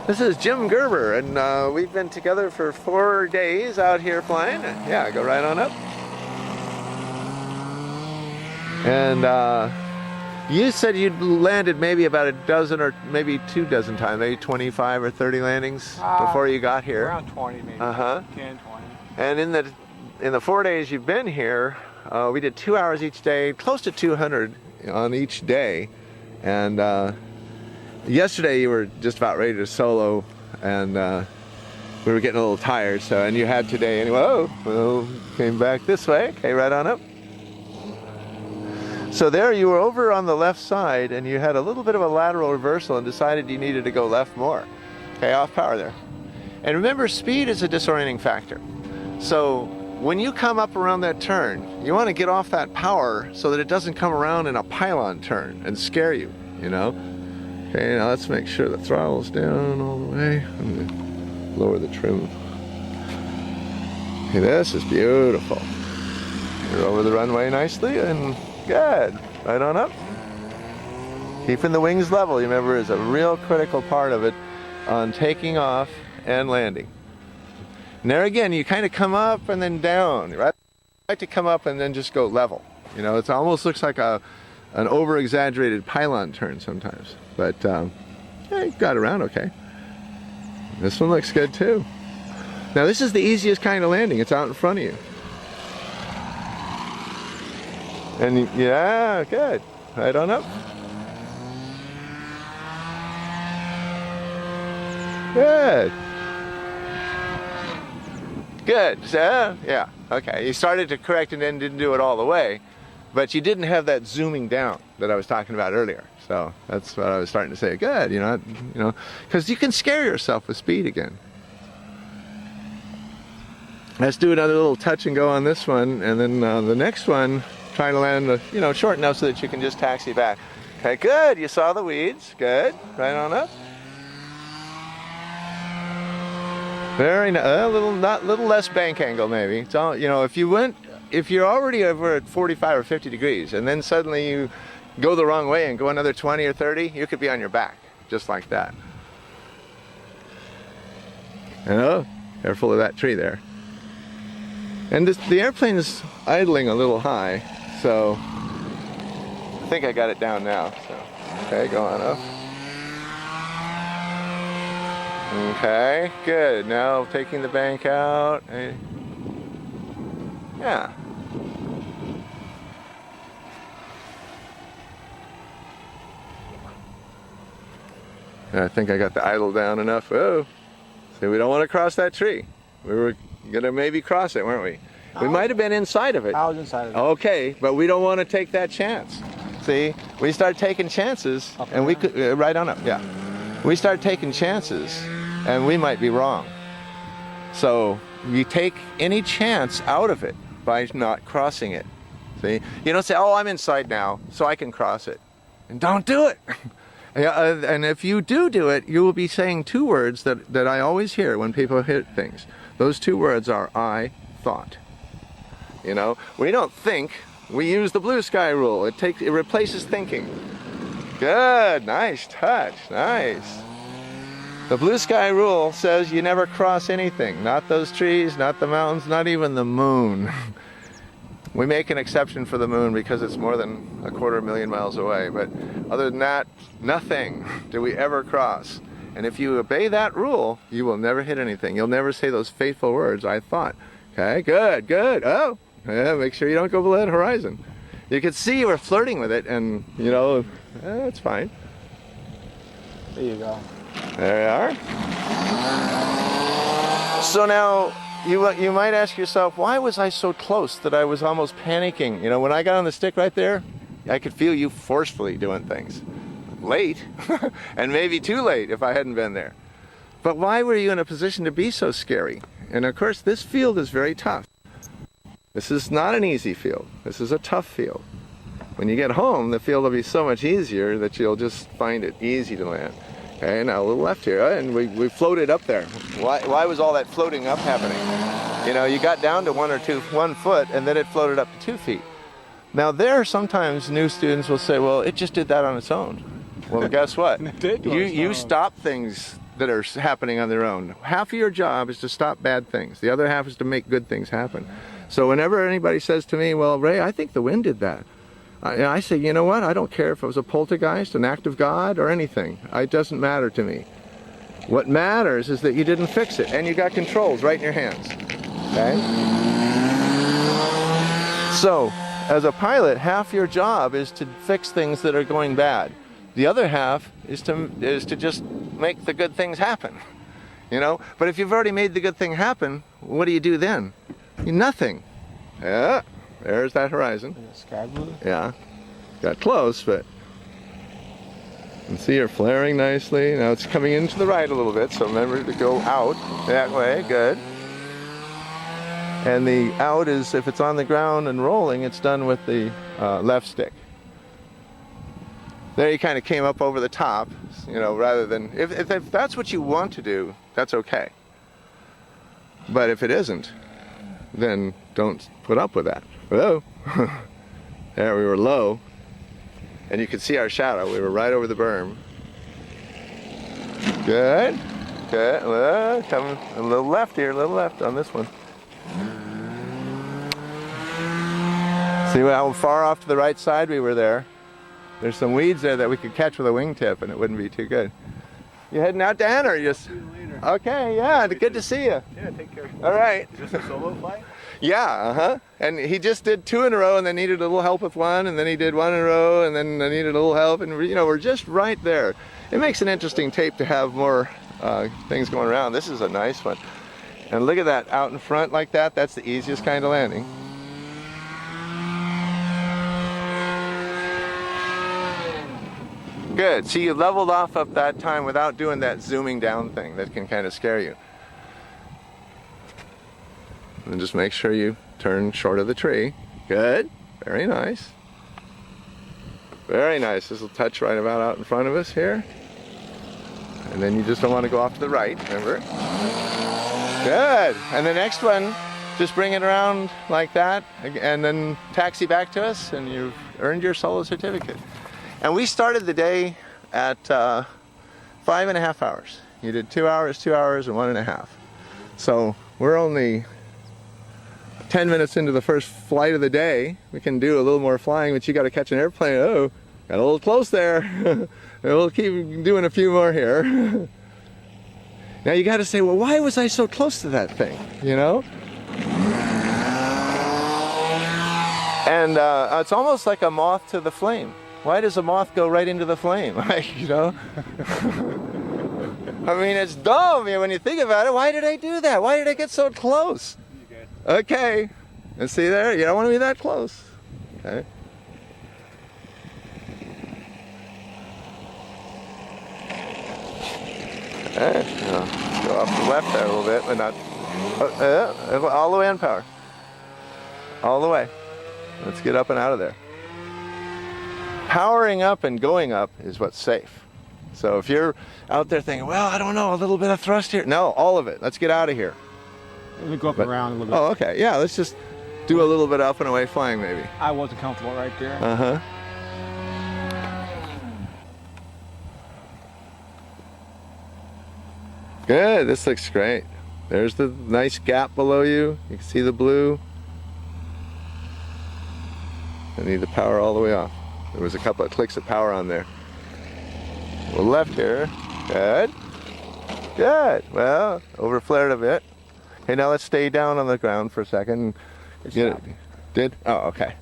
This is Jim Gerber, and we've been together for 4 days out here flying. Yeah, go right on up. And you said you'd landed maybe about a dozen or maybe 2 dozen times, maybe 25 or 30 landings before you got here. Around 20 maybe. 10, 20. And in the 4 days you've been here, we did 2 hours each day, close to 200 on each day. And yesterday you were just about ready to solo, and we were getting a little tired. So, and you had today anyway. Oh, well, came back this way. Okay, right on up. So there you were over on the left side, and you had a little bit of a lateral reversal and decided you needed to go left more. Okay, off power there. And remember, speed is a disorienting factor. So when you come up around that turn, you want to get off that power so that it doesn't come around in a pylon turn and scare you, you know? Okay, now let's make sure the throttle's down all the way. I'm going to lower the trim. Okay, this is beautiful. You're over the runway nicely, and good. Right on up. Keeping the wings level, you remember, is a real critical part of it on taking off and landing. And there again, you kind of come up and then down, right? I like to come up and then just go level. You know, it almost looks like an over-exaggerated pylon turn sometimes. But yeah, you got around okay. This one looks good too. Now this is the easiest kind of landing. It's out in front of you. And yeah, good. Right on up. Good. Good. So, yeah. Okay. You started to correct and then didn't do it all the way, but you didn't have that zooming down that I was talking about earlier. So that's what I was starting to say. Good. You know, because you can scare yourself with speed again. Let's do another little touch and go on this one, and then the next one, trying to land, short enough so that you can just taxi back. Okay, good. You saw the weeds. Good. Right on up. Very nice. A little less bank angle maybe. It's all, if you're already over at 45 or 50 degrees, and then suddenly you go the wrong way and go another 20 or 30, you could be on your back, just like that. And oh, careful of that tree there. And the airplane is idling a little high, so I think I got it down now. So, okay, go on up. Okay, good. Now taking the bank out. Yeah. I think I got the idle down enough. Oh, see, we don't want to cross that tree. We were gonna maybe cross it, weren't we? We might have been inside of it. I was inside of it. Okay, but we don't want to take that chance. See, we start taking chances, and we could right on up. Yeah, we start taking chances, and we might be wrong. So you take any chance out of it by not crossing it. See, you don't say, "Oh, I'm inside now, so I can cross it," and don't do it. And if you do it, you will be saying 2 words that I always hear when people hit things. Those 2 words are "I thought." We don't think. We use the blue sky rule. It replaces thinking. Good, nice touch, nice. The blue sky rule says you never cross anything. Not those trees, not the mountains, not even the moon. We make an exception for the moon because it's more than 250,000 miles away. But other than that, nothing do we ever cross. And if you obey that rule, you will never hit anything. You'll never say those fateful words, "I thought." Okay, good, good. Oh, yeah, make sure you don't go below that horizon. You could see you were flirting with it, and, it's fine. There you go. There you are. So now, you might ask yourself, why was I so close that I was almost panicking? When I got on the stick right there, I could feel you forcefully doing things. Late, and maybe too late if I hadn't been there. But why were you in a position to be so scary? And of course, this field is very tough. This is not an easy field. This is a tough field. When you get home, the field will be so much easier that you'll just find it easy to land. Okay, now a little left here, and we floated up there. Why was all that floating up happening? You got down to 1 foot, and then it floated up to 2 feet. Now there, sometimes new students will say, well, it just did that on its own. Well, guess what? You stop things that are happening on their own. Half of your job is to stop bad things. The other half is to make good things happen. So whenever anybody says to me, well, Ray, I think the wind did that, I say, you know what? I don't care if it was a poltergeist, an act of God, or anything. It doesn't matter to me. What matters is that you didn't fix it, and you got controls right in your hands. Okay? So, as a pilot, half your job is to fix things that are going bad. The other half is to just make the good things happen. You know? But if you've already made the good thing happen, what do you do then? Nothing. Yeah, there's that horizon. Sky blue? Yeah. Got close, but you can see her flaring nicely. Now it's coming into the right a little bit, so remember to go out that way. Good. And the out is, if it's on the ground and rolling, it's done with the left stick. There you kind of came up over the top, you know, rather than, if that's what you want to do, that's okay. But if it isn't, then don't put up with that. Whoa. There, we were low. And you could see our shadow. We were right over the berm. Good. Good. Well, coming a little left here, a little left on this one. See how far off to the right side we were there? There's some weeds there that we could catch with a wingtip and it wouldn't be too good. You heading out, Dan, or you just... See you later. Okay, yeah, good to see you. Yeah, take care. All right. Is this a solo flight? Yeah, And he just did 2 in a row and then needed a little help with one, and then he did 1 in a row and then I needed a little help, and you know, we're just right there. It makes an interesting tape to have more things going around. This is a nice one. And look at that, out in front like that, that's the easiest kind of landing. Good, see, you leveled off up that time without doing that zooming down thing that can kind of scare you. And just make sure you turn short of the tree. Good, very nice. Very nice, this will touch right about out in front of us here. And then you just don't want to go off to the right, remember? Good, and the next one, just bring it around like that, and then taxi back to us, and you've earned your solo certificate. And we started the day at 5.5 hours. You did 2 hours, 2 hours, and 1.5. So we're only 10 minutes into the first flight of the day. We can do a little more flying, but you got to catch an airplane. Oh, got a little close there. We'll keep doing a few more here. Now you got to say, well, why was I so close to that thing? You know? And it's almost like a moth to the flame. Why does a moth go right into the flame? You know? I mean, it's dumb when you think about it. Why did I do that? Why did I get so close? Okay. And see there? You don't want to be that close. Okay. Okay. Go off the left there a little bit, but not... all the way on power. All the way. Let's get up and out of there. Powering up and going up is what's safe. So if you're out there thinking, well, I don't know, a little bit of thrust here. No, all of it. Let's get out of here. Let me go up around a little bit. Oh, okay. Yeah, let's just do a little bit up and away flying maybe. I wasn't comfortable right there. Uh-huh. Good. This looks great. There's the nice gap below you. You can see the blue. I need the power all the way off. There was a couple of clicks of power on there. A little left here. Good. Good. Well, over flared a bit. Okay, now let's stay down on the ground for a second. Did? Oh, okay.